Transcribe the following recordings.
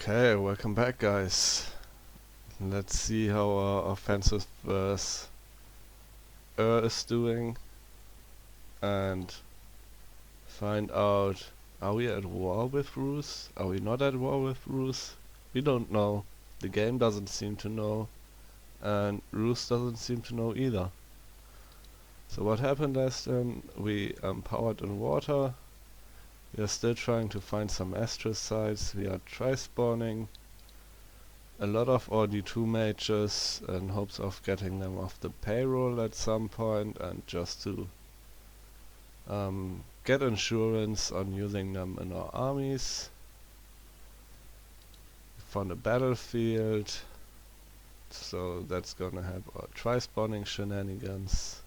Okay, welcome back, guys. Let's see how our offensive verse is doing and find out, are we at war with Ruth? Are we not at war with Ruth? We don't know. The game doesn't seem to know, and Ruth doesn't seem to know either. So what happened last time? We powered in water. We are still trying to find some astrocytes. We are tri-spawning a lot of our D2 mages in hopes of getting them off the payroll at some point and just to get insurance on using them in our armies. We found a battlefield, so that's gonna have our tri-spawning shenanigans.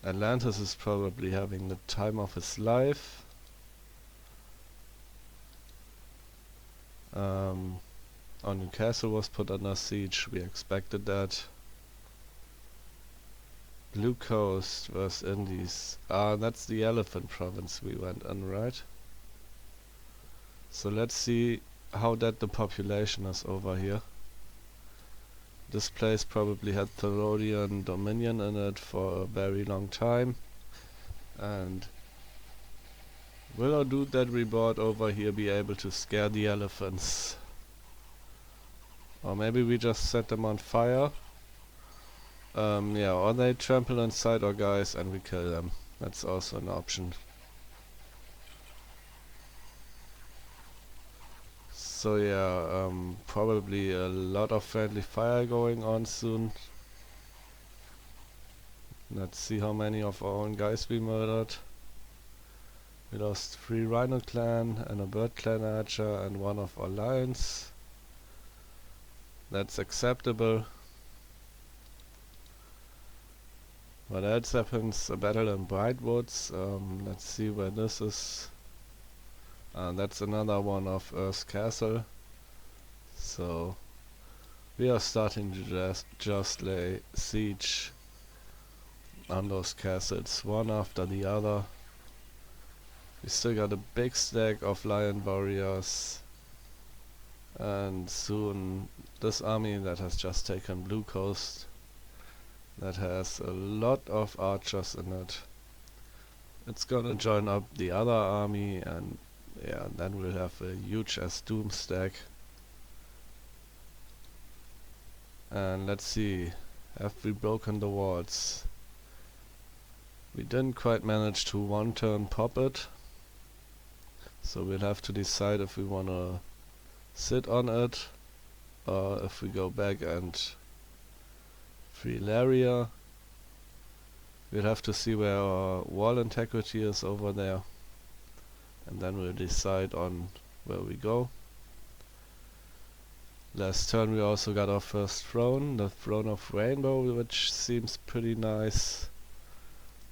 Atlantis is probably having the time of his life. Our new castle was put under siege, we expected that. Blue Coast versus Indies. That's the elephant province we went in, right? So let's see how that the population is over here. This place probably had Therodian dominion in it for a very long time. And will our dude that we brought over here be able to scare the elephants? Or maybe we just set them on fire. Yeah, or they trample inside our guys and we kill them. That's also an option. So yeah, probably a lot of friendly fire going on soon. Let's see how many of our own guys we murdered. We lost 3 Rhino clan and a Bird clan archer and 1 of our lions. That's acceptable. What else happens? A battle in Brightwoods. Let's see where this is. That's another one of Earth's castle. So we are starting to just lay siege on those castles, one after the other. We still got a big stack of lion warriors, and soon this army that has just taken Blue Coast, that has a lot of archers in it, it's gonna join up the other army, and yeah, then we'll have a huge ass doom stack. And let's see, have we broken the walls? We didn't quite manage to one turn pop it, so we'll have to decide if we wanna sit on it or if we go back and free Laria. We'll have to see where our wall integrity is over there, and then we'll decide on where we go. Last turn we also got our first throne, the Throne of Rainbow, which seems pretty nice.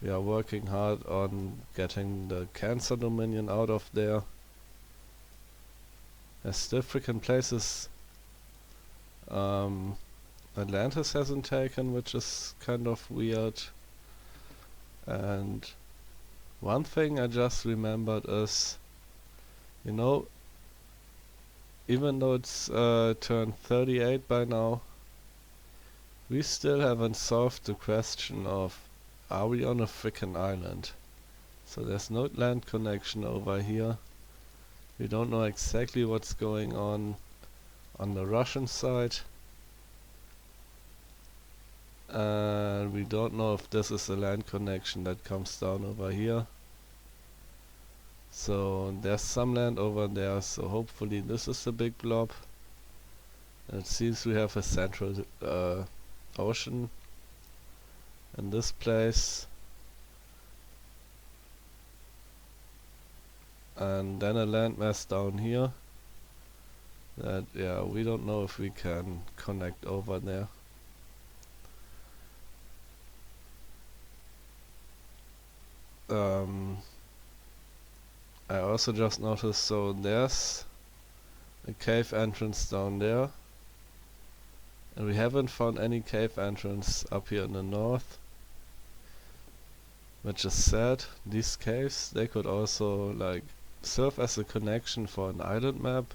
We are working hard on getting the Cancer Dominion out of there. There's still freaking places Atlantis hasn't taken, which is kind of weird. And one thing I just remembered is, you know, even though it's turn 38 by now, we still haven't solved the question of, are we on a frickin' island? So there's no land connection over here. We don't know exactly what's going on the Russian side. And we don't know if this is a land connection that comes down over here. So there's some land over there, so hopefully this is a big blob. And it seems we have a central ocean in this place. And then a landmass down here that, yeah, we don't know if we can connect over there. I also just noticed, so there's a cave entrance down there, and we haven't found any cave entrance up here in the north, which is sad. These caves, they could also like serve as a connection for an island map.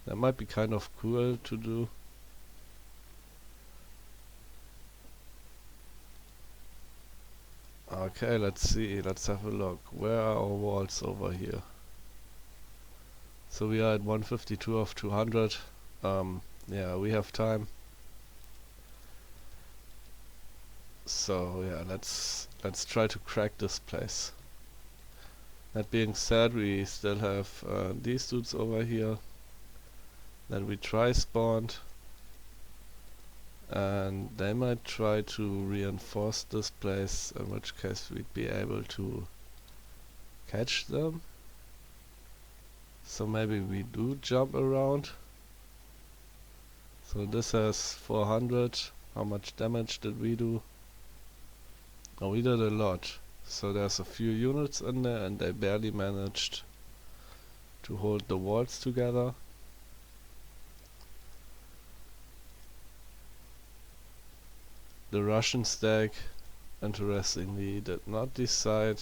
That might be kind of cool to do. Okay, let's see, let's have a look. Where are our walls over here? So we are at 152 of 200. Yeah, we have time. So yeah, let's try to crack this place. That being said, we still have these dudes over here. Then we try spawned, and they might try to reinforce this place, in which case we'd be able to catch them. So maybe we do jump around. So this has 400. How much damage did we do? Oh, we did a lot. So there's a few units in there and they barely managed to hold the walls together. The Russian stack, interestingly, did not decide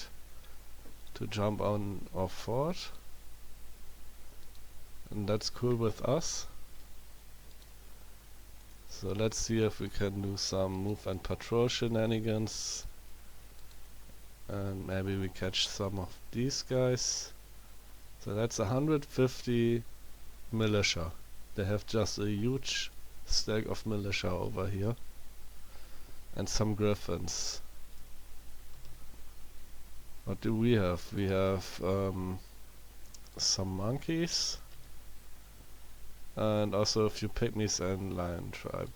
to jump on our fort. And that's cool with us. So let's see if we can do some move and patrol shenanigans. And maybe we catch some of these guys. So that's 150 militia. They have just a huge stack of militia over here. And some griffins. What do we have? We have some monkeys. And also a few pygmies and lion tribe.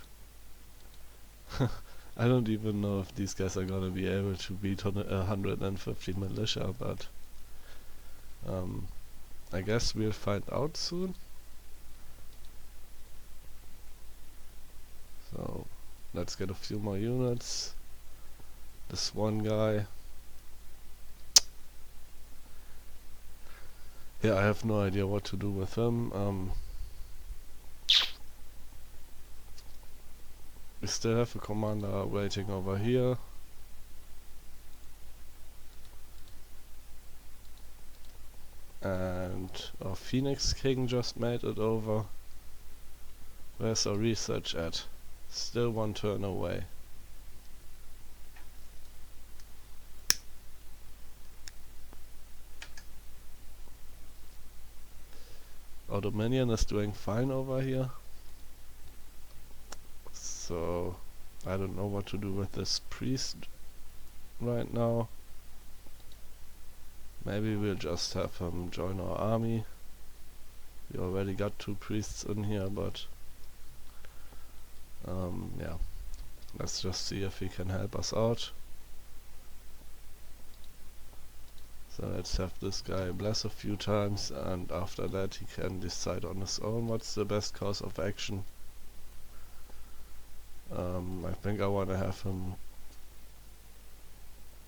I don't even know if these guys are gonna be able to beat 150 militia, but I guess we'll find out soon. So let's get a few more units. This one guy. Yeah, I have no idea what to do with him. We still have a commander waiting over here. And our Phoenix King just made it over. Where's our research at? Still one turn away. Our Dominion is doing fine over here. So I don't know what to do with this priest right now. Maybe we'll just have him join our army. We already got 2 priests in here, but yeah, let's just see if he can help us out. So let's have this guy bless a few times, and after that he can decide on his own what's the best course of action. I think I want to have him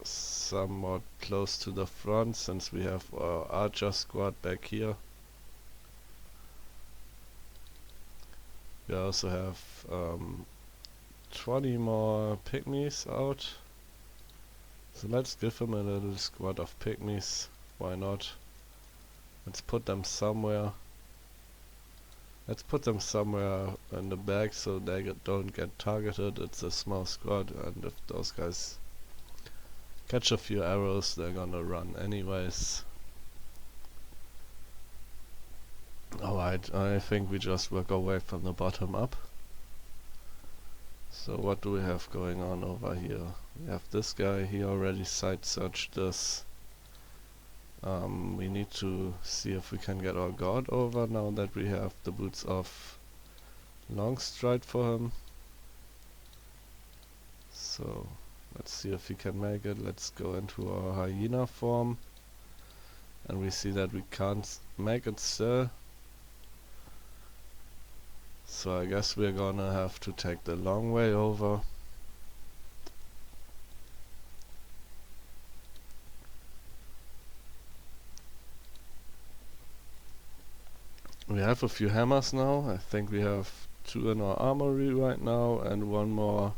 somewhat close to the front, since we have our archer squad back here. We also have 20 more pygmies out. So let's give him a little squad of pygmies. Why not? Let's put them somewhere. Let's put them somewhere in the back so they don't get targeted. It's a small squad, and if those guys catch a few arrows, they're gonna run anyways. Alright, I think we just work our way from the bottom up. So what do we have going on over here? We have this guy, he already site searched this. We need to see if we can get our guard over now that we have the boots of Longstride for him. So let's see if we can make it. Let's go into our hyena form. And we see that we can't make it still. So I guess we're gonna have to take the long way over. We have a few hammers now. I think we have 2 in our armory right now and 1 more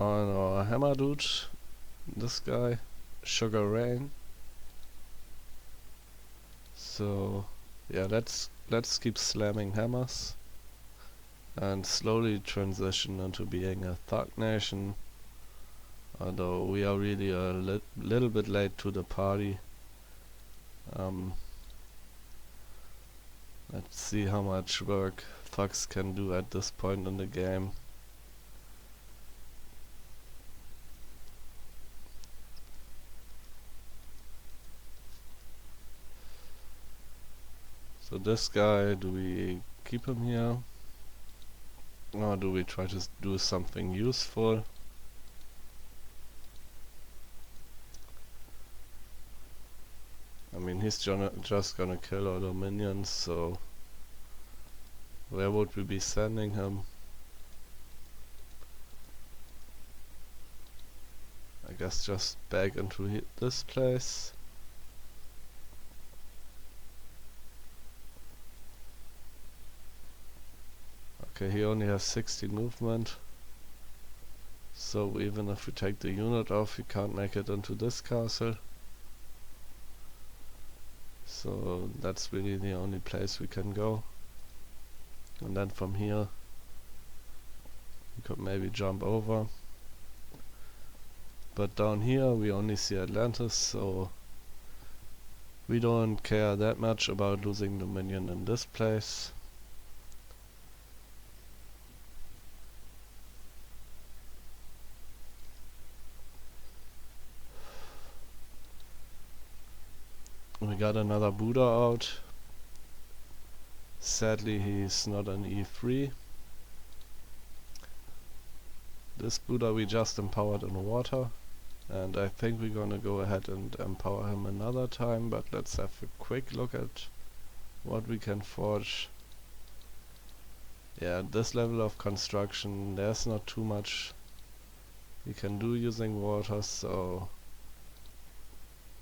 on our hammer dude. This guy, Sugar Rain. So yeah, let's keep slamming hammers and slowly transition into being a thug nation. Although we are really a little bit late to the party. Let's see how much work thugs can do at this point in the game. So this guy, do we keep him here? Or do we try to do something useful? I mean, he's just gonna kill all the minions, so where would we be sending him? I guess just back into this place. Okay, he only has 60 movement. So even if we take the unit off, he can't make it into this castle. So that's really the only place we can go. And then from here we could maybe jump over. But down here we only see Atlantis, so we don't care that much about losing the minion in this place. We got another Buddha out. Sadly he's not an E3. This Buddha we just empowered in water, and I think we're gonna go ahead and empower him another time, but let's have a quick look at what we can forge. Yeah, at this level of construction there's not too much we can do using water, so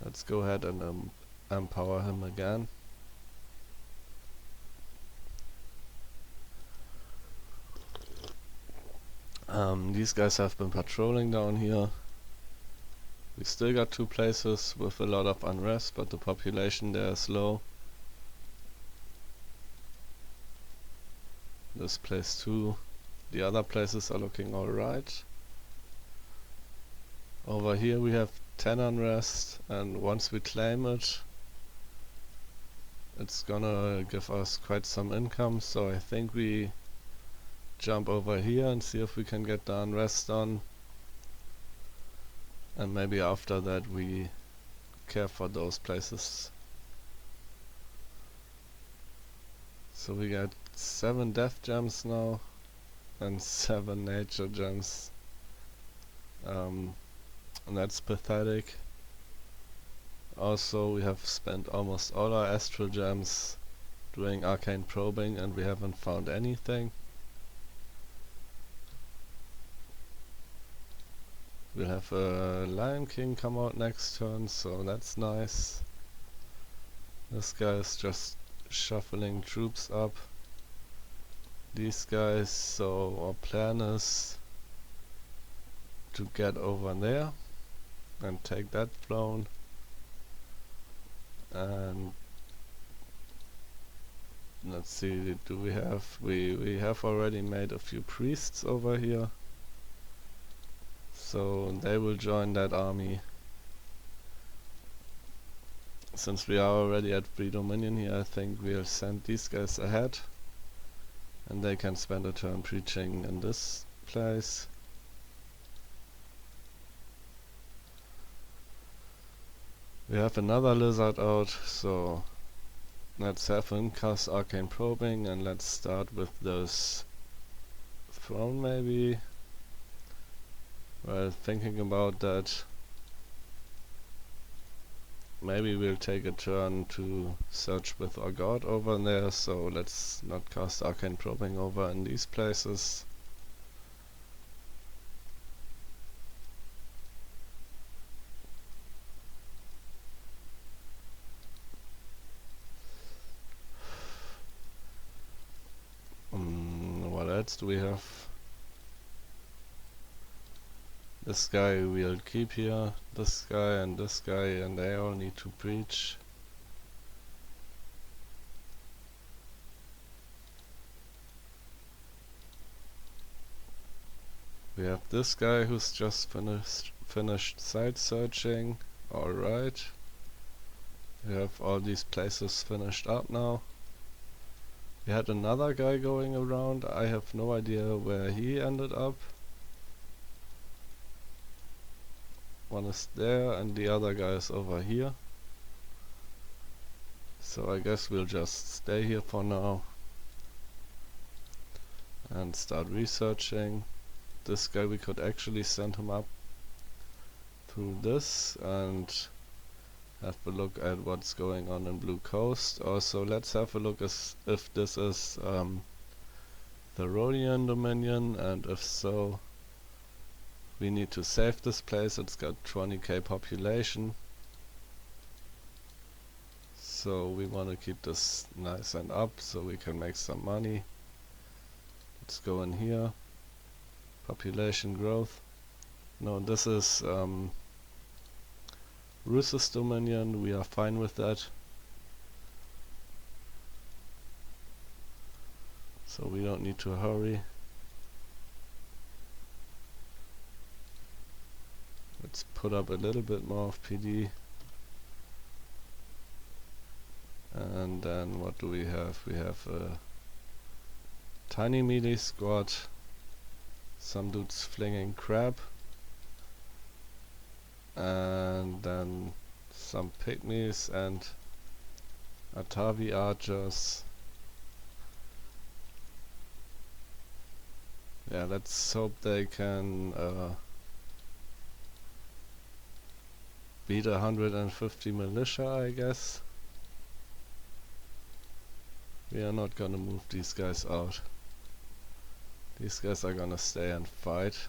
let's go ahead and empower him again. These guys have been patrolling down here. We still got 2 places with a lot of unrest, but the population there is low. This place too. The other places are looking alright. Over here we have 10 unrest, and once we claim it, it's gonna give us quite some income, so I think we jump over here and see if we can get the unrest done, and maybe after that we care for those places. So we got 7 death gems now and 7 nature gems, and that's pathetic. Also we have spent almost all our astral gems doing arcane probing and we haven't found anything. We'll have a Lion King come out next turn, so that's nice. This guy is just shuffling troops up. These guys, so our plan is to get over there and take that throne. And let's see, do we have, we have already made a few priests over here. So they will join that army. Since we are already at free dominion here, I think we'll send these guys ahead and they can spend a turn preaching in this place. We have another lizard out, so let's have him cast arcane probing and let's start with this throne maybe. Well, thinking about that, maybe we'll take a turn to search with our god over there, so let's not cast arcane probing over in these places. What else do we have? This guy we'll keep here, this guy, and they all need to preach. We have this guy who's just finished site searching. Alright. We have all these places finished up now. We had another guy going around. I have no idea where he ended up. One is there and the other guy is over here. So I guess we'll just stay here for now and start researching. This guy, we could actually send him up through this and have a look at what's going on in Blue Coast. Also, let's have a look if this is the Rhodian Dominion, and if so, we need to save this place. It's got 20k population, so we want to keep this nice and up so we can make some money. Let's go in here. Population growth. No, this is Rus's Dominion. We are fine with that. So we don't need to hurry. Let's put up a little bit more of PD. And then what do we have? We have a tiny melee squad. Some dudes flinging crap. And then some pygmies and Atavi archers. Yeah, let's hope they can beat 150 militia, I guess. We are not gonna move these guys out. These guys are gonna stay and fight.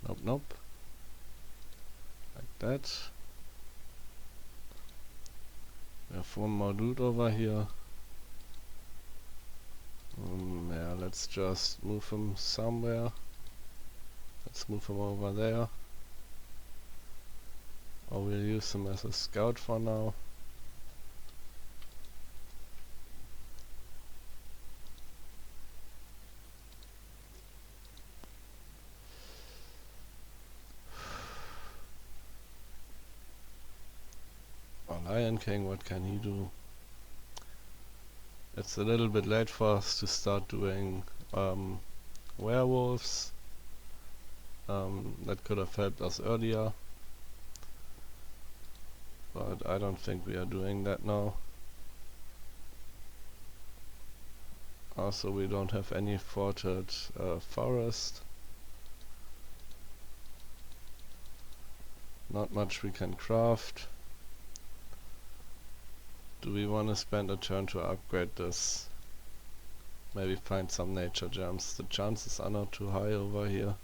Nope, nope. Like that. We have one more dude over here. Yeah, let's just move him somewhere. Let's move him over there. Or we'll use him as a scout for now. Lion King, what can he do? It's a little bit late for us to start doing werewolves. That could have helped us earlier, but I don't think we are doing that now. Also, we don't have any forted forest. Not much we can craft. Do we want to spend a turn to upgrade this? Maybe find some nature gems. The chances are not too high over here.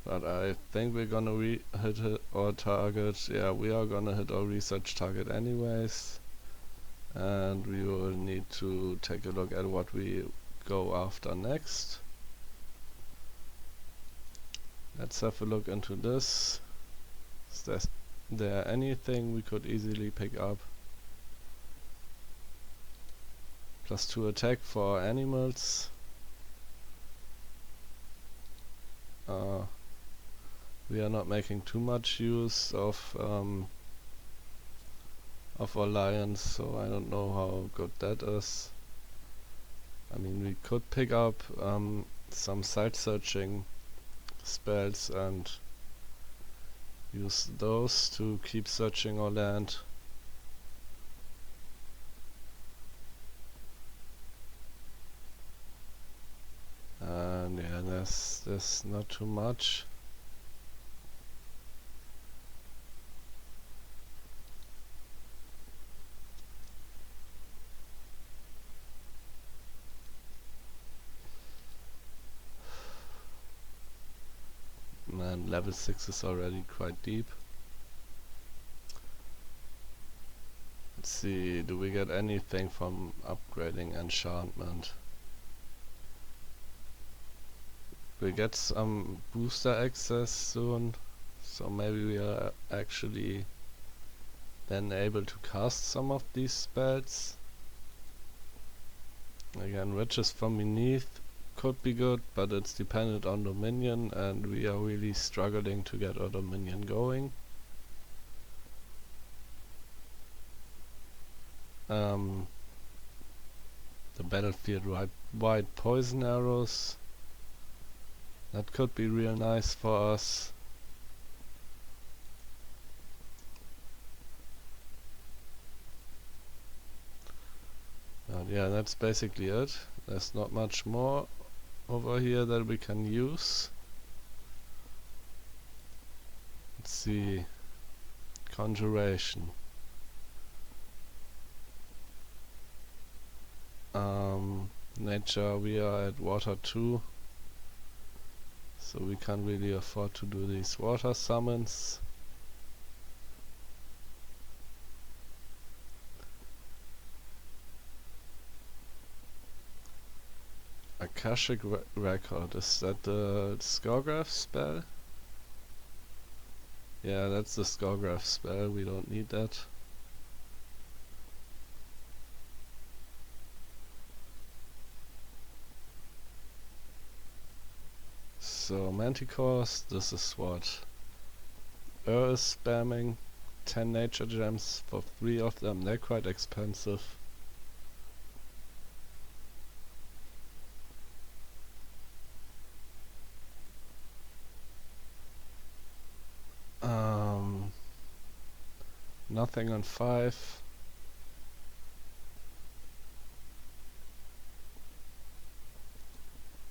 But I think we're gonna hit our target. Yeah, we are gonna hit our research target anyways. And we will need to take a look at what we go after next. Let's have a look into this. Is there anything we could easily pick up? +2 attack for animals. We are not making too much use of our lions, so I don't know how good that is. I mean, we could pick up some site searching spells and use those to keep searching our land. And yeah, there's not too much. Man, level 6 is already quite deep. Let's see, do we get anything from upgrading enchantment? We get some booster access soon, so maybe we are actually then able to cast some of these spells. Again, Witches from Beneath could be good, but it's dependent on Dominion, and we are really struggling to get our Dominion going. The battlefield wide poison arrows, that could be real nice for us. But yeah, that's basically it. There's not much more over here that we can use. Let's see. Conjuration. Nature, we are at water 2, so we can't really afford to do these water summons. Akashic Record, is that the Scorgraph spell? Yeah, that's the Scorgraph spell, we don't need that. So Manticores, this is what is spamming. 10 nature gems for 3 of them, they're quite expensive. Nothing on 5.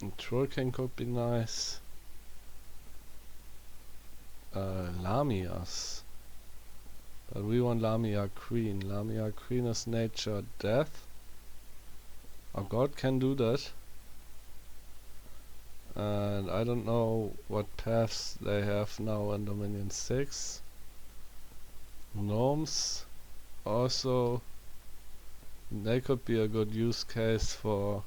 And Troll King could be nice. Lamias. But we want Lamia Queen. Lamia Queen is nature death. Our god can do that. And I don't know what paths they have now in Dominion 6. Gnomes also, they could be a good use case for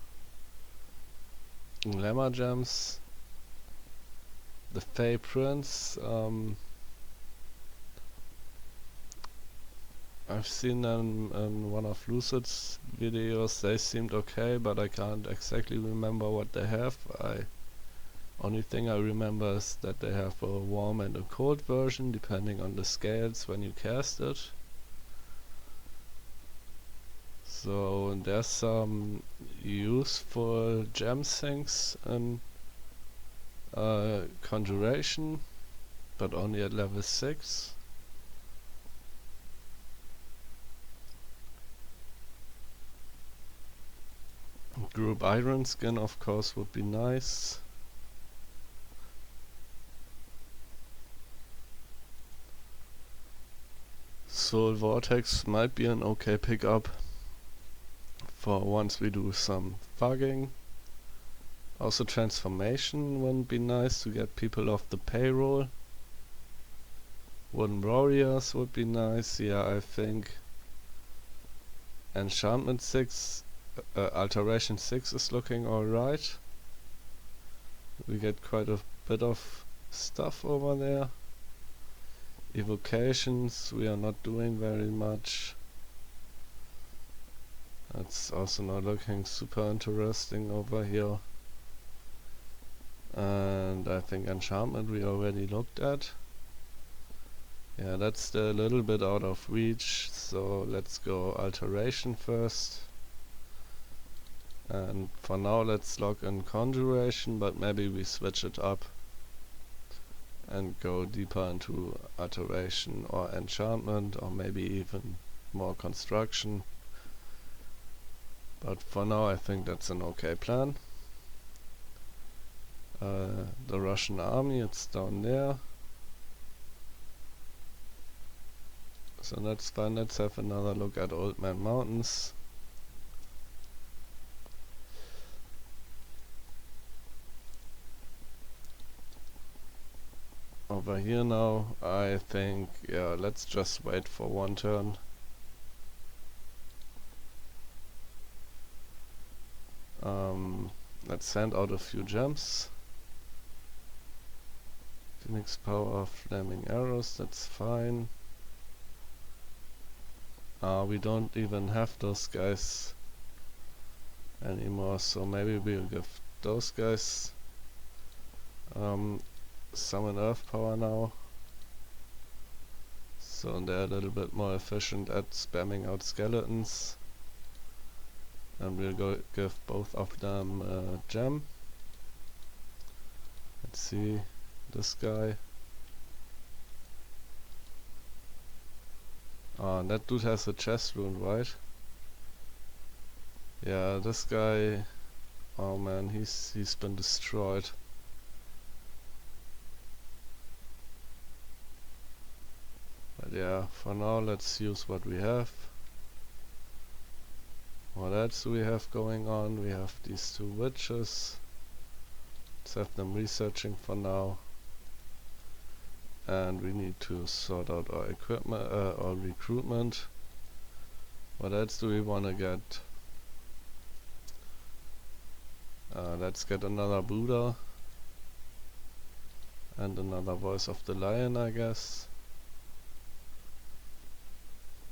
Glamour gems. The Fey Prince, I've seen them in one of Lucid's videos. They seemed okay, but I can't exactly remember what they have. Only thing I remember is that they have a warm and a cold version depending on the scales when you cast it. So there's some useful gem sinks in Conjuration, but only at level 6. Group Iron Skin of course would be nice. Soul Vortex might be an okay pickup for once we do some thugging. Also Transformation wouldn't be nice to get people off the payroll. Wooden Warriors would be nice, yeah, I think. Enchantment 6, Alteration 6 is looking alright. We get quite a bit of stuff over there. Evocations, we are not doing very much. That's also not looking super interesting over here. And I think enchantment we already looked at. Yeah, that's still a little bit out of reach, so let's go alteration first. And for now let's log in conjuration, but maybe we switch it up and go deeper into alteration or enchantment, or maybe even more construction. But for now I think that's an okay plan. The Russian army, it's down there. So that's fine, let's have another look at Old Man Mountains. Over here now, I think, yeah, let's just wait for one turn. Let's send out a few gems. Phoenix Power, Flaming Arrows, that's fine. We don't even have those guys anymore, so maybe we'll give those guys summon earth power now, so they're a little bit more efficient at spamming out skeletons. And we'll go give both of them a gem. Let's see, this guy. That dude has a chest wound, right? Yeah, this guy, oh man, he's been destroyed. But yeah, for now let's use what we have. What else do we have going on? We have these two witches. Let's have them researching for now. And we need to sort out our equipment, our recruitment. What else do we want to get? Let's get another Buddha. And another Voice of the Lion, I guess.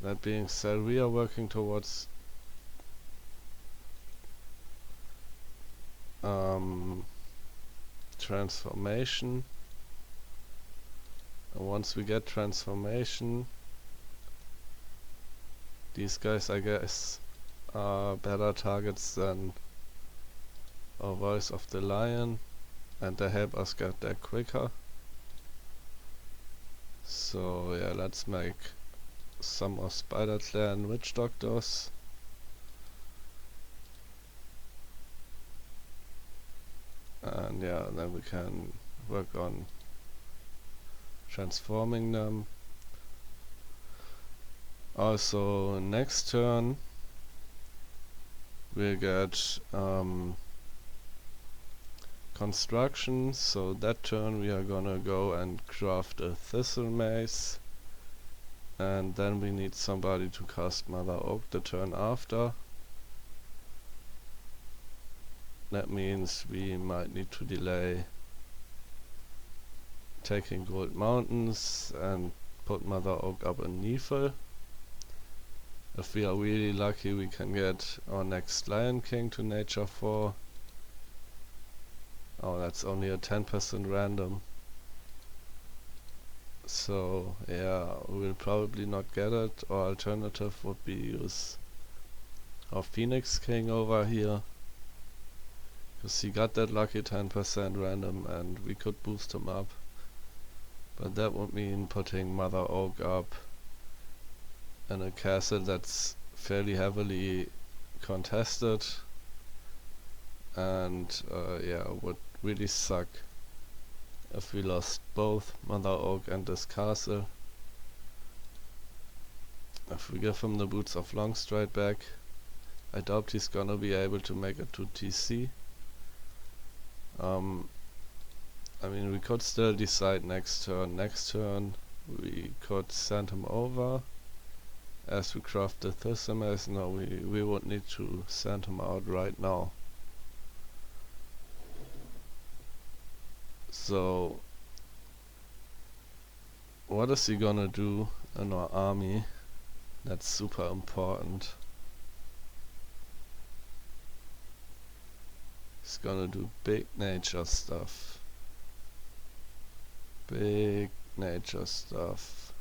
That being said, we are working towards transformation. And once we get transformation, these guys, I guess, are better targets than our Voice of the Lion, and they help us get there quicker. So yeah, let's make some more Spider Clan Witch Doctors. And yeah, then we can work on transforming them. Also, next turn we'll get construction, so that turn we are gonna go and craft a thistle maze, and then we need somebody to cast Mother Oak the turn after. That means we might need to delay taking Gold Mountains and put Mother Oak up in Nephil. If we are really lucky, we can get our next Lion King to Nature 4. Oh, that's only a 10% random. So yeah, we'll probably not get it, or alternative would be use our Phoenix King over here. Because he got that lucky 10% random and we could boost him up. But that would mean putting Mother Oak up in a castle that's fairly heavily contested. And yeah, would really suck if we lost both Mother Oak and this castle. If we give him the Boots of Longstride back, I doubt he's gonna be able to make it to TC. I mean, we could still decide next turn. Next turn we could send him over as we craft the Thistle Maze. No, we would need to send him out right now. So what is he gonna do in our army? That's super important. He's gonna do big nature stuff. Big nature stuff.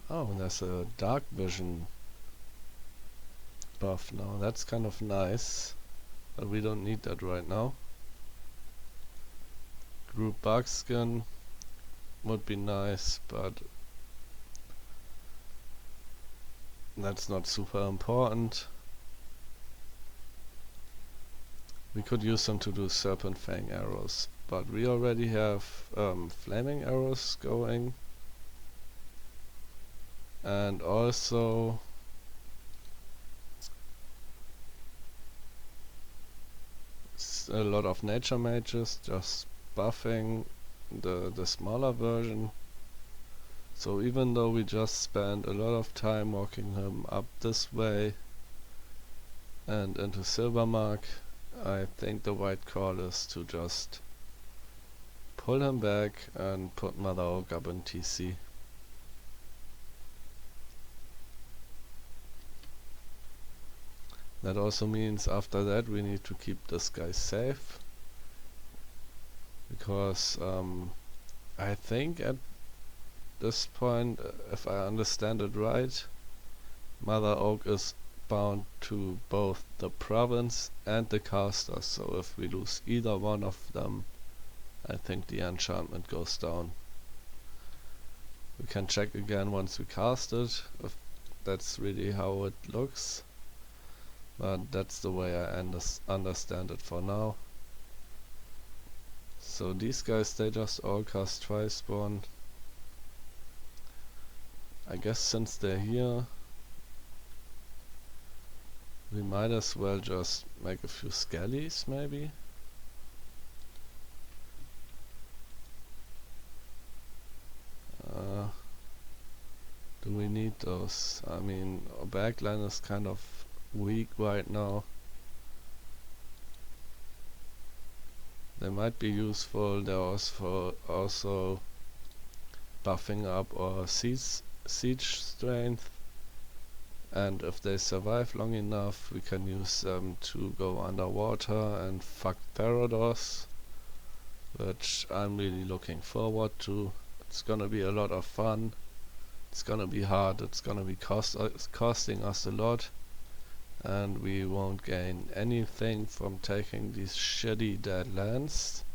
Oh, and there's a dark vision buff now. That's kind of nice. But we don't need that right now. Group Buckskin would be nice, but that's not super important. We could use them to do Serpent Fang arrows, but we already have flaming arrows going, and also a lot of nature mages just buffing the smaller version. So even though we just spent a lot of time walking him up this way and into Silvermark, I think the right call is to just pull him back and put Mother Oak up in TC. That also means after that we need to keep this guy safe, because I think at this point, if I understand it right, Mother Oak is bound to both the province and the caster, so if we lose either one of them, I think the enchantment goes down. We can check again once we cast it, if that's really how it looks, but that's the way I understand it for now. So these guys, they just all cast Tri-Spawn. I guess since they're here, we might as well just make a few skellies, maybe? Do we need those? I mean, our backline is kind of weak right now. They might be useful. They're also buffing up our siege strength, and if they survive long enough, we can use them to go underwater and fuck Parados, which I'm really looking forward to. It's gonna be a lot of fun. It's gonna be hard. It's gonna be costing us a lot, and we won't gain anything from taking these shitty dead lands.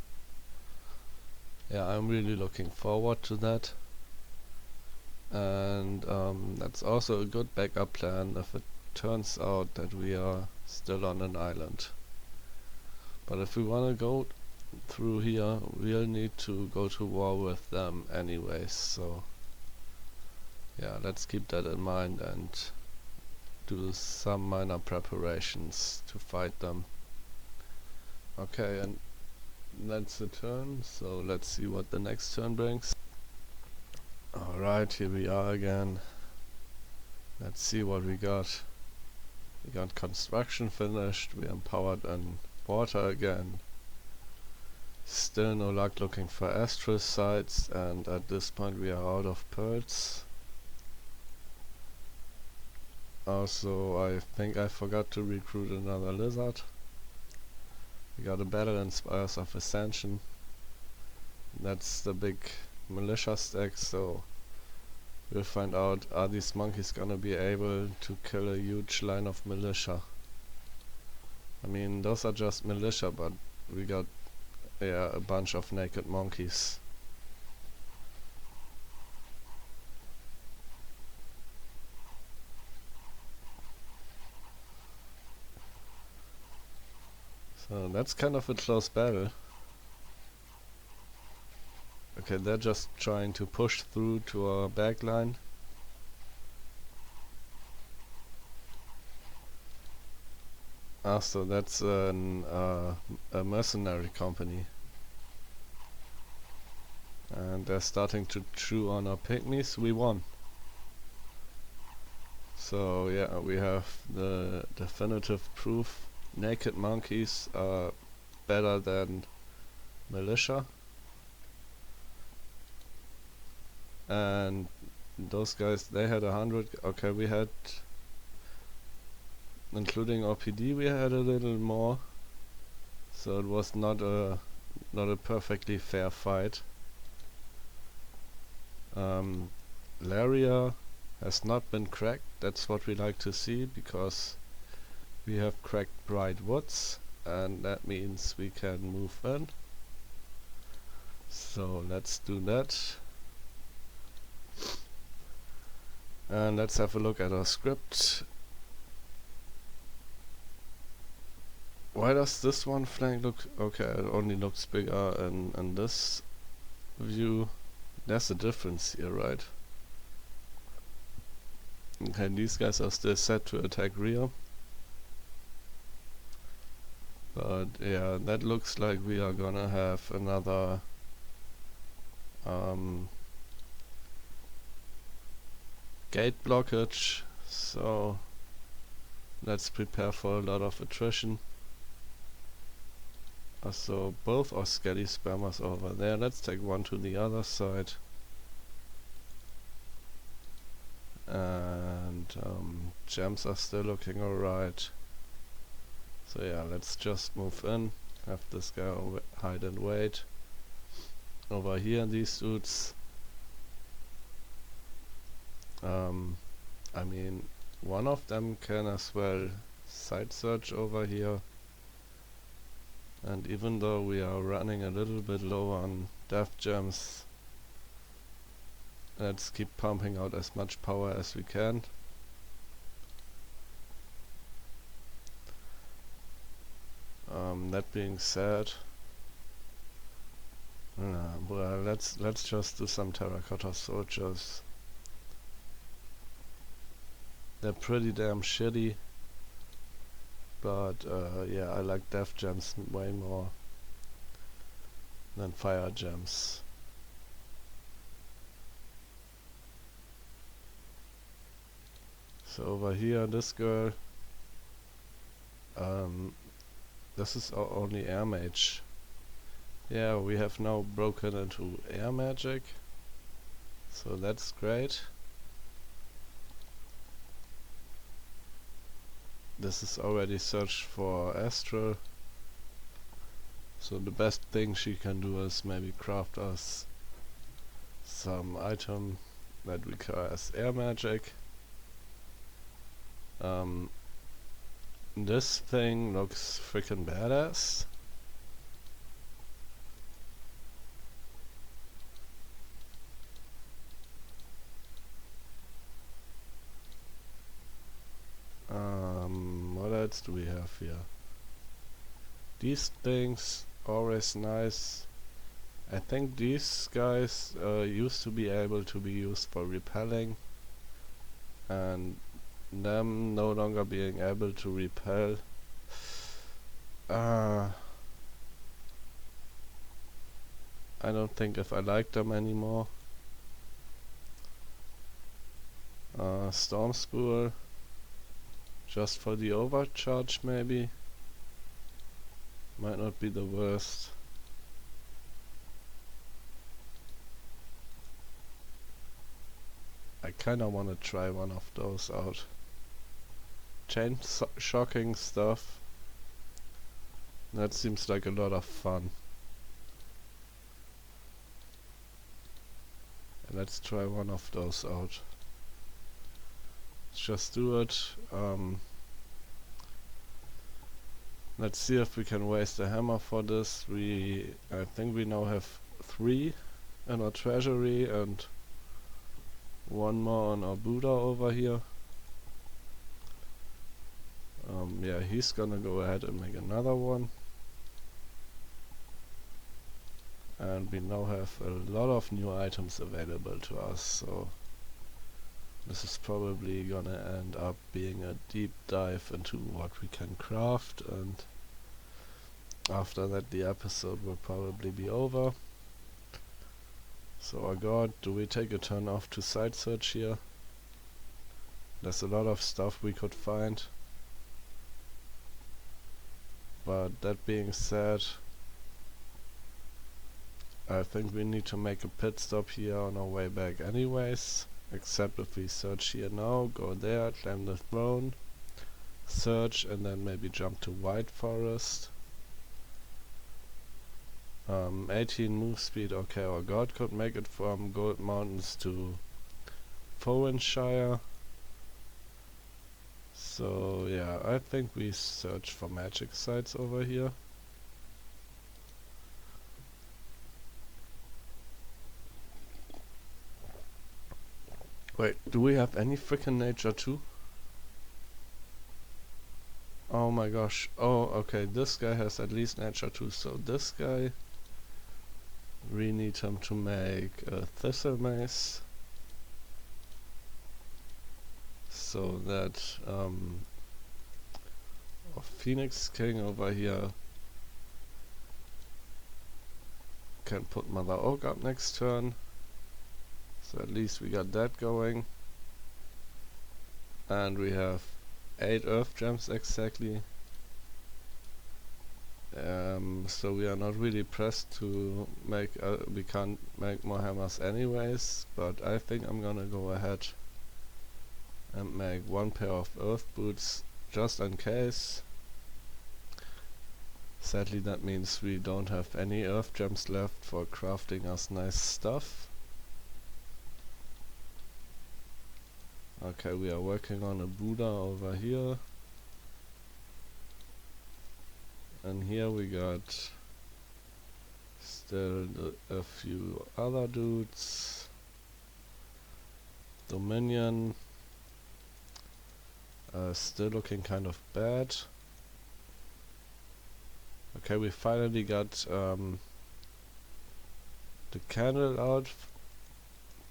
Yeah, I'm really looking forward to that. And that's also a good backup plan if it turns out that we are still on an island. But if we wanna go through here, we'll need to go to war with them anyways, so yeah, let's keep that in mind and do some minor preparations to fight them. Okay, and that's the turn, so let's see what the next turn brings. Alright, here we are again. Let's see what we got. We got construction finished, we empowered in water again. Still no luck looking for astral sites, and at this point we are out of pearls. Also, I think I forgot to recruit another lizard. We got a battle in Spires of Ascension. That's the big militia stack, so we'll find out, are these monkeys gonna be able to kill a huge line of militia? I mean, those are just militia, but we got a bunch of naked monkeys. So that's kind of a close battle. Okay, they're just trying to push through to our backline. Ah, so that's a mercenary company. And they're starting to chew on our pygmies. We won. So yeah, we have the definitive proof. Naked monkeys are better than militia. And those guys, they had 100. Okay, we had, including OPD, we had a little more. So it was not a perfectly fair fight. Laria has not been cracked. That's what we like to see, because we have cracked bright woods, and that means we can move in. So let's do that. And let's have a look at our script. Why does this one flank look okay? It only looks bigger in this view. There's a difference here, right? Okay, these guys are still set to attack rear. But yeah, that looks like we are gonna have another gate blockage, so let's prepare for a lot of attrition. So both are skelly spammers over there. Let's take one to the other side. And gems are still looking alright. So yeah, let's just move in, have this guy hide and wait. Over here, these dudes, I mean, one of them can as well side search over here. And even though we are running a little bit low on def gems, let's keep pumping out as much power as we can. That being said, well, let's just do some terracotta soldiers. They're pretty damn shitty, but yeah, I like def gems way more than fire gems. So over here, this girl, this is our only air mage. Yeah, we have now broken into air magic, so that's great. This is already searched for astral, so the best thing she can do is maybe craft us some item that requires air magic. This thing looks freaking badass. What else do we have here? These things, always nice. I think these guys used to be able to be used for repelling, and them no longer being able to repel. I don't think if I like them anymore. Storm School, just for the overcharge maybe. Might not be the worst. I kinda wanna try one of those out. Chain shocking stuff. That seems like a lot of fun. Let's try one of those out. Let's just do it. Let's see if we can waste a hammer for this. I think we now have 3 in our treasury and 1 more on our Buddha over here. Yeah, he's gonna go ahead and make another one. And we now have a lot of new items available to us, so this is probably gonna end up being a deep dive into what we can craft, and after that the episode will probably be over. So, oh god, do we take a turn off to side search here? There's a lot of stuff we could find. But that being said, I think we need to make a pit stop here on our way back anyways. Except if we search here now, go there, claim the throne, search, and then maybe jump to White Forest. 18 move speed, okay, our god could make it from Gold Mountains to Fowenshire. So yeah, I think we search for magic sites over here. Wait, do we have any freaking nature too? Oh my gosh. Oh, okay, this guy has at least nature too, so this guy, we need him to make a thistle mace, so that our Phoenix King over here can put Mother Oak up next turn. So at least we got that going. And we have 8 earth gems exactly. So we are not really pressed to make, we can't make more hammers anyways, but I think I'm gonna go ahead and make 1 pair of earth boots just in case. Sadly that means we don't have any earth gems left for crafting us nice stuff. Okay, we are working on a Buddha over here. And here we got still a few other dudes. Dominion. Still looking kind of bad. Okay, we finally got the candle out,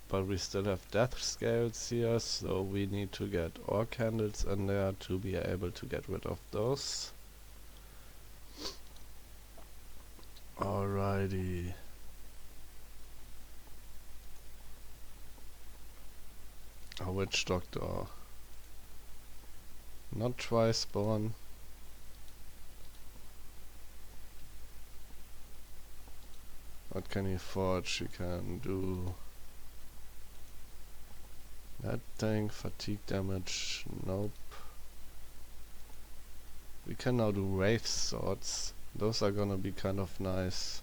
but we still have death scales here, so we need to get ore candles in there to be able to get rid of those. Alrighty. A witch doctor. Not twice spawn. What can he forge? He can do that thing, fatigue damage, nope. We can now do wraith swords. Those are gonna be kind of nice.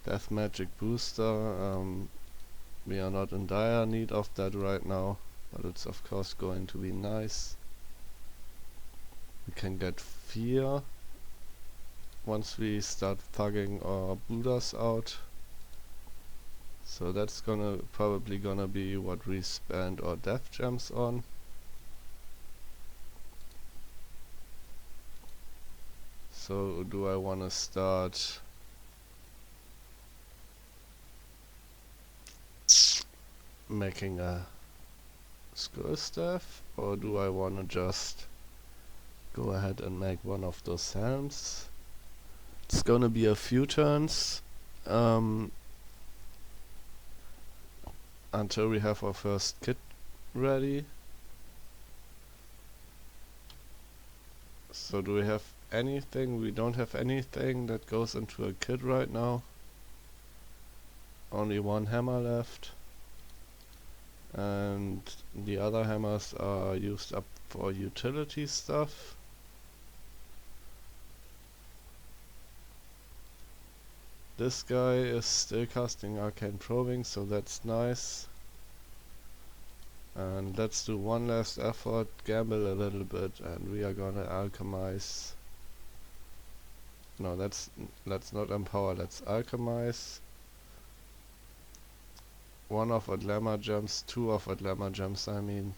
Death magic booster. We are not in dire need of that right now, but it's of course going to be nice. We can get fear once we start thugging our Buddhas out. So that's probably gonna be what we spend our death gems on. So do I wanna start making a skull staff, or do I wanna just go ahead and make one of those helms? It's gonna be a few turns until we have our first kit ready. So do we have anything? We don't have anything that goes into a kit right now. Only one hammer left, and the other hammers are used up for utility stuff. This guy is still casting arcane probing, so that's nice. And let's do one last effort, gamble a little bit, and we are gonna alchemize. No, let's not empower, let's alchemize. One of a glamour gems, two of a glamour gems I mean,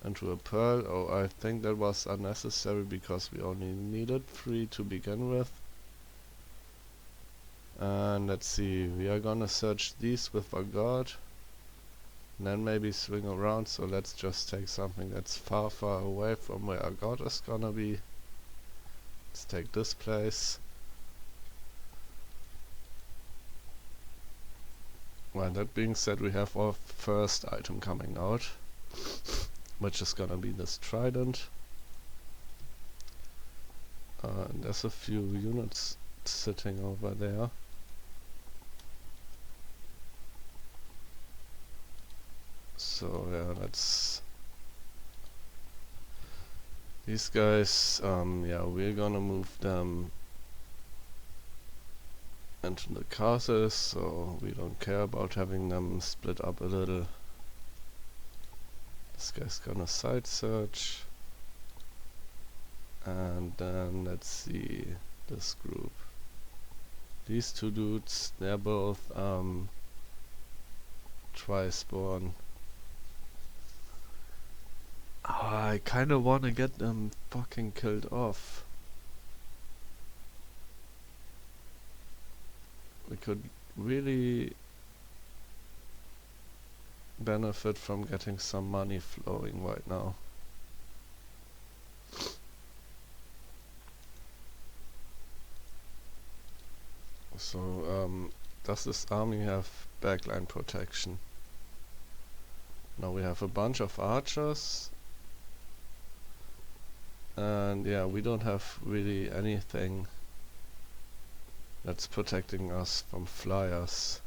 into a pearl. Oh, I think that was unnecessary because we only needed 3 to begin with. And let's see, we are gonna search these with our god, and then maybe swing around, so let's just take something that's far away from where our god is gonna be. Let's take this place. Well, that being said, we have our first item coming out, which is gonna be this trident. And there's a few units sitting over there. So yeah, let's... These guys, yeah, we're gonna move them into the castles, so we don't care about having them split up a little. This guy's gonna side search. And then let's see this group. These two dudes, they're both tri-spawn. Oh, I kinda wanna get them fucking killed off. We could really benefit from getting some money flowing right now. So, does this army have backline protection? Now we have a bunch of archers. And yeah, we don't have really anything that's protecting us from flyers.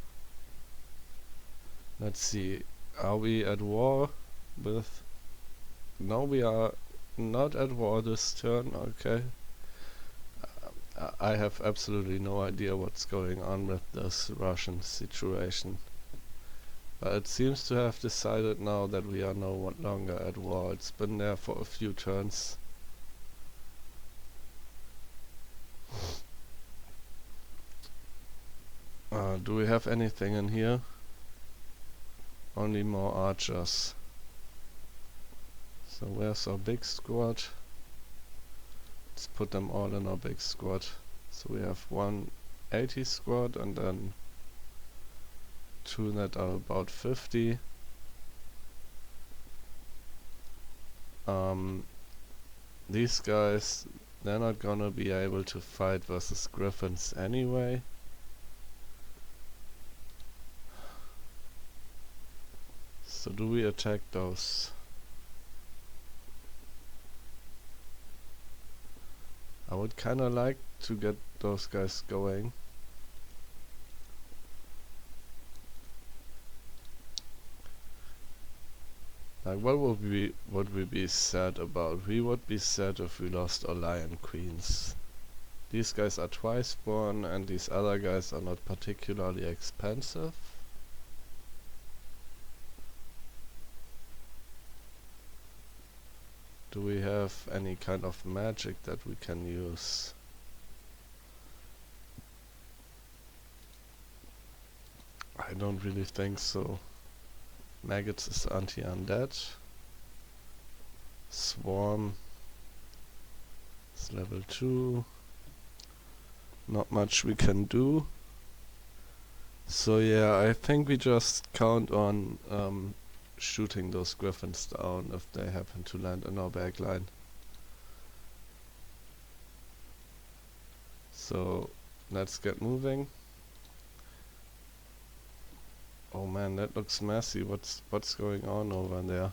Let's see, are we at war with... No, we are not at war this turn, okay. I have absolutely no idea what's going on with this Russian situation. But it seems to have decided now that we are no longer at war. It's been there for a few turns. Do we have anything in here? Only more archers. So where's our big squad? Let's put them all in our big squad. So we have 180 squad and then 2 that are about 50. These guys, they're not gonna be able to fight versus griffins anyway. So do we attack those? I would kinda like to get those guys going. Like, what would we be sad about? We would be sad if we lost our lion queens. These guys are twice born and these other guys are not particularly expensive. Do we have any kind of magic that we can use? I don't really think so. Maggots is anti-undead. Swarm is level 2. Not much we can do. So yeah, I think we just count on shooting those griffins down if they happen to land in our backline. So let's get moving. Oh man, that looks messy. What's going on over there?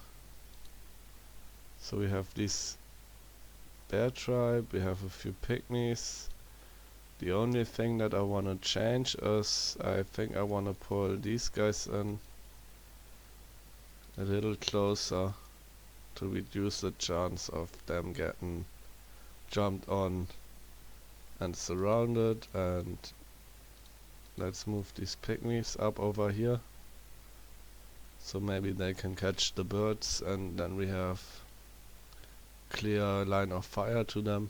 So we have this bear tribe, we have a few pygmies. The only thing that I wanna change is I think I wanna pull these guys in a little closer to reduce the chance of them getting jumped on and surrounded. And let's move these pygmies up over here so maybe they can catch the birds and then we have clear line of fire to them.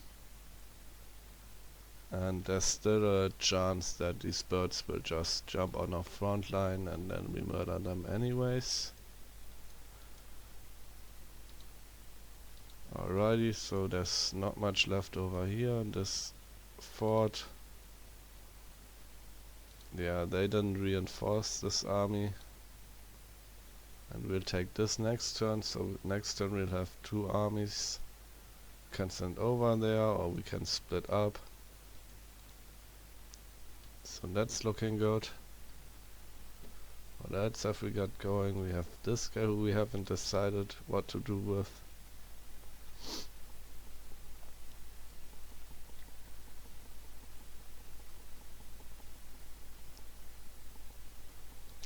And there's still a chance that these birds will just jump on our front line and then we murder them anyways. Alrighty, so there's not much left over here in this fort. Yeah, they didn't reinforce this army. And we'll take this next turn, so next turn we'll have 2 armies. Can send over there or we can split up. So that's looking good. What else have we got going? We have this guy who we haven't decided what to do with.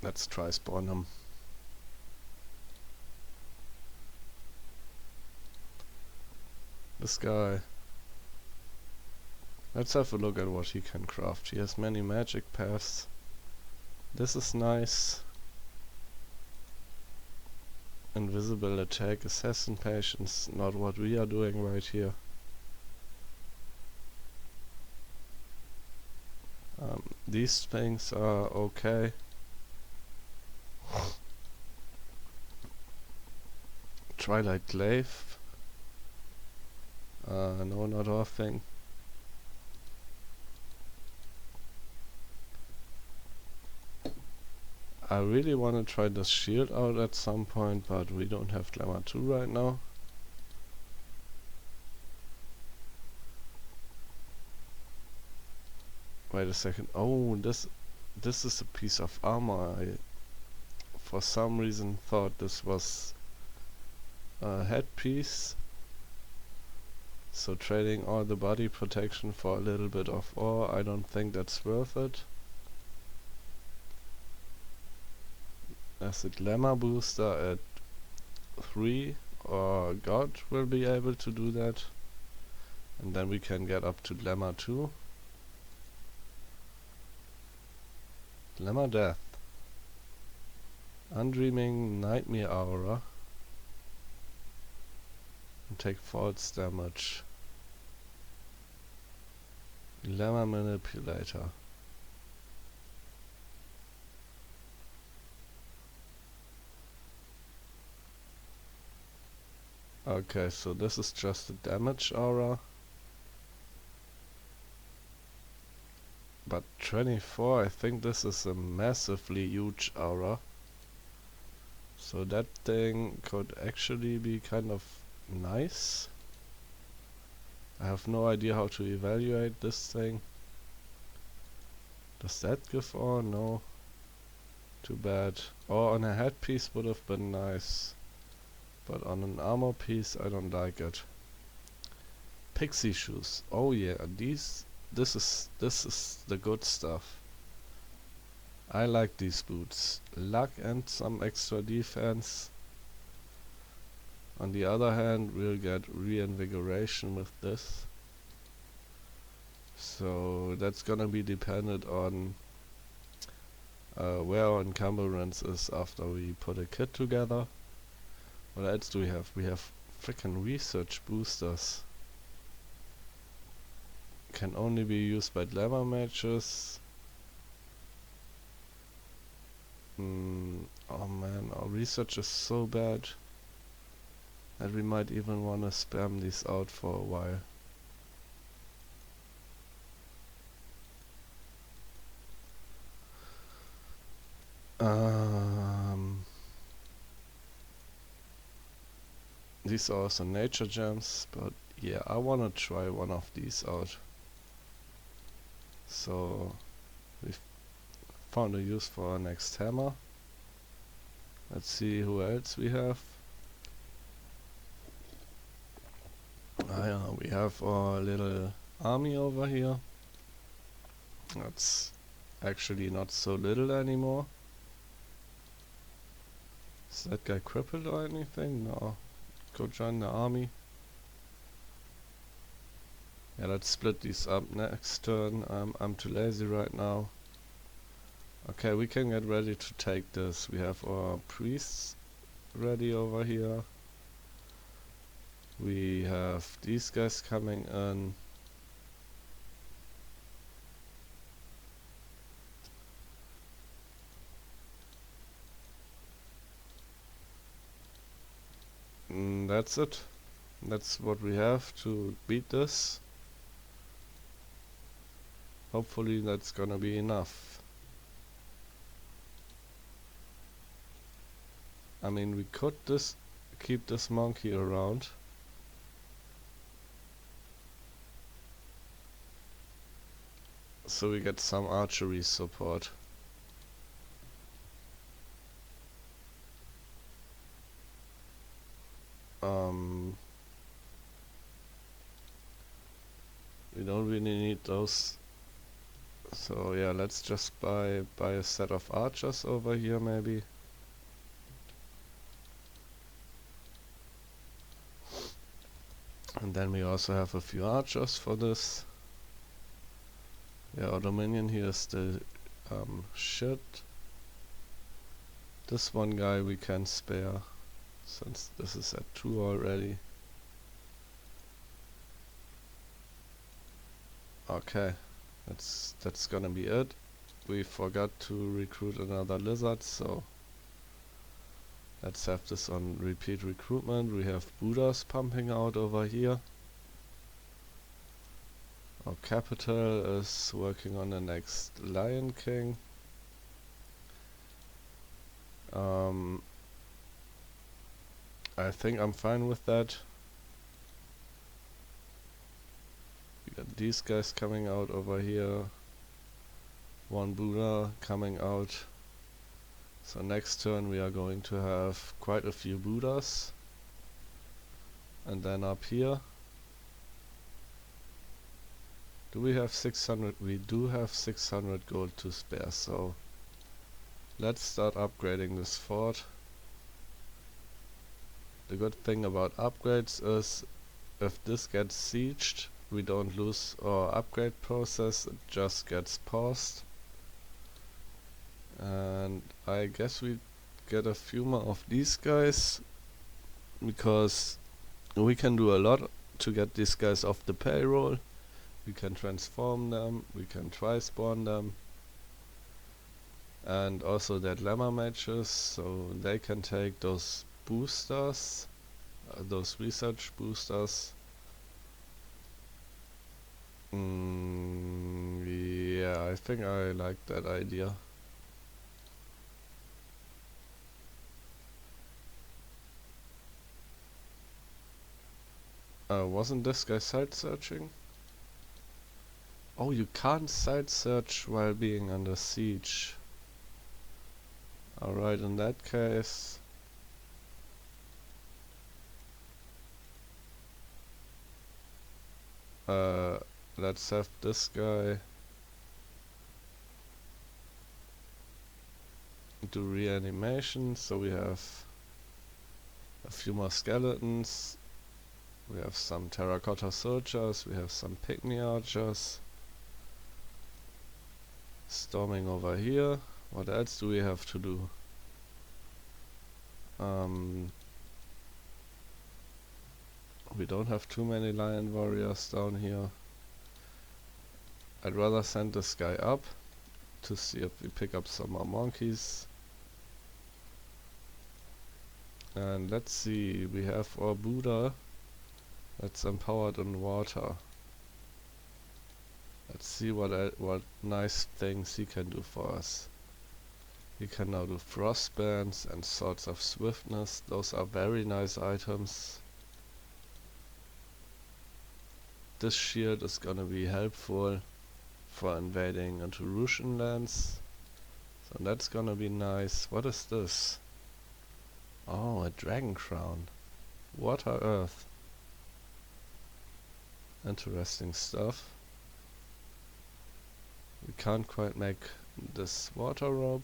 Let's try spawn him. This guy. Let's have a look at what he can craft. He has many magic paths. This is nice. Invisible attack, assassin patience, not what we are doing right here. These things are okay. Twilight Glaive. No, not our thing. I really want to try this shield out at some point, but we don't have Glamour 2 right now. Wait a second. Oh, this is a piece of armor. I for some reason thought this was a headpiece. So trading all the body protection for a little bit of ore, I don't think that's worth it. There's a glamour booster at 3 God will be able to do that. And then we can get up to Glamour 2. Glamour Death. Undreaming Nightmare Aura. And take false damage. Glamour Manipulator. Okay, so this is just a damage aura. But 24, I think this is a massively huge aura. So that thing could actually be kind of nice. I have no idea how to evaluate this thing. Does that give awe? No. Too bad. Or on a headpiece would have been nice. But on an armor piece I don't like it. Pixie shoes. Oh yeah, this is the good stuff. I like these boots. Luck and some extra defense. On the other hand, we'll get reinvigoration with this. So that's gonna be dependent on where our encumbrance is after we put a kit together. What else do we have? We have frickin' research boosters. Can only be used by glamour mages. Oh man, our research is so bad that we might even wanna spam these out for a while. These are also nature gems, but yeah, I wanna try one of these out. So we've found a use for our next hammer. Let's see who else we have. We have our little army over here. That's actually not so little anymore. Is that guy crippled or anything? No. Go join the army. Yeah, let's split these up next turn. I'm too lazy right now. Okay, we can get ready to take this. We have our priests ready over here. We have these guys coming in. That's it. That's what we have to beat this. Hopefully that's gonna be enough. I mean, we could keep this monkey around. So we get some archery support. We don't really need those. So yeah, let's just buy a set of archers over here maybe. And then we also have a few archers for this. Yeah, our Dominion here is still shit. This one guy we can spare, since this is at 2 already. Okay, that's gonna be it. We forgot to recruit another lizard, so let's have this on repeat recruitment. We have Buddhas pumping out over here. Our capital is working on the next Lion King. I think I'm fine with that. We got these guys coming out over here. One Buddha coming out. So next turn we are going to have quite a few Buddhas. And then up here. Do we have 600? We do have 600 gold to spare, so let's start upgrading this fort. the good thing about upgrades is if this gets sieged, we don't lose our upgrade process, it just gets paused. And I guess we get a few more of these guys, because we can do a lot to get these guys off the payroll. We can transform them, we can tri-spawn them, and also their lemma matches, so they can take those boosters, those research boosters. Yeah, I think I like that idea. Wasn't this guy site searching? Oh, you can't site search while being under siege. Alright, in that case... let's have this guy do reanimation, so we have a few more skeletons, we have some terracotta soldiers, we have some pygmy archers. Storming over here. What else do we have to do? We don't have too many lion warriors down here. I'd rather send this guy up to see if we pick up some more monkeys. And let's see, we have our Buddha that's empowered in water. Let's see what nice things he can do for us. He can now do frost bands and swords of swiftness. Those are very nice items. This shield is gonna be helpful for invading into Russian lands. So that's gonna be nice. What is this? Oh, a dragon crown. Water earth. Interesting stuff. We can't quite make this water robe.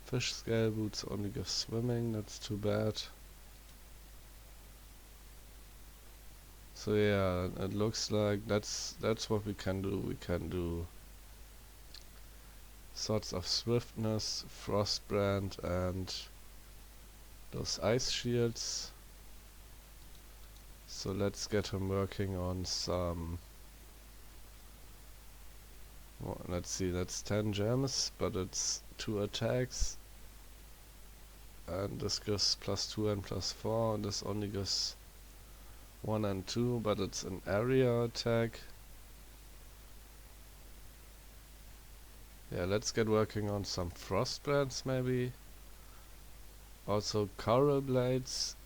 Fish scale boots only give swimming, that's too bad. So yeah, it looks like that's what we can do. We can do Swords of Swiftness, Frostbrand, and those ice shields. So let's get him working on some... Well, let's see, that's 10 gems, but it's 2 attacks. And this gives +2 and +4, and this only gives 1 and 2, but it's an area attack. Yeah, let's get working on some Frostbrands maybe. Also Coral Blades,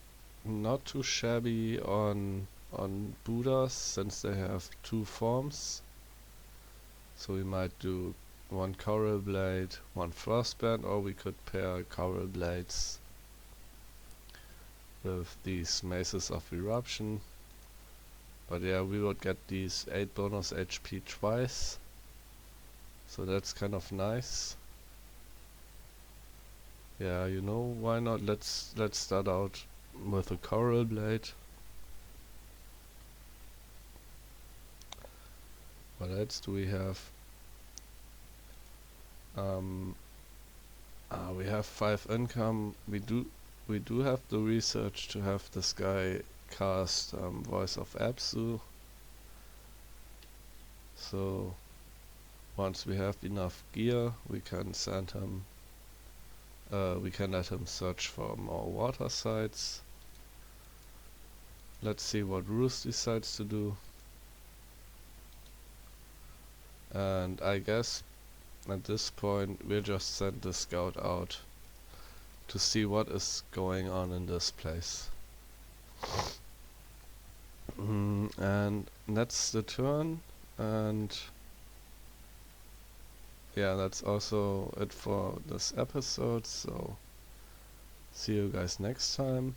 not too shabby on Buddhas, since they have 2 forms. So we might do 1 Coral Blade, 1 Frostband, or we could pair Coral Blades with these Maces of Eruption. But yeah, we would get these 8 bonus HP twice. So that's kind of nice. Yeah, you know, why not? Let's start out with a Coral Blade. What else do we have? We have 5 income. We do have the research to have this guy cast Voice of Absu. So once we have enough gear, we can send him. We can let him search for more water sites. Let's see what Roos decides to do. And I guess at this point we'll just send the scout out to see what is going on in this place. And that's the turn, and yeah, that's also it for this episode, so see you guys next time.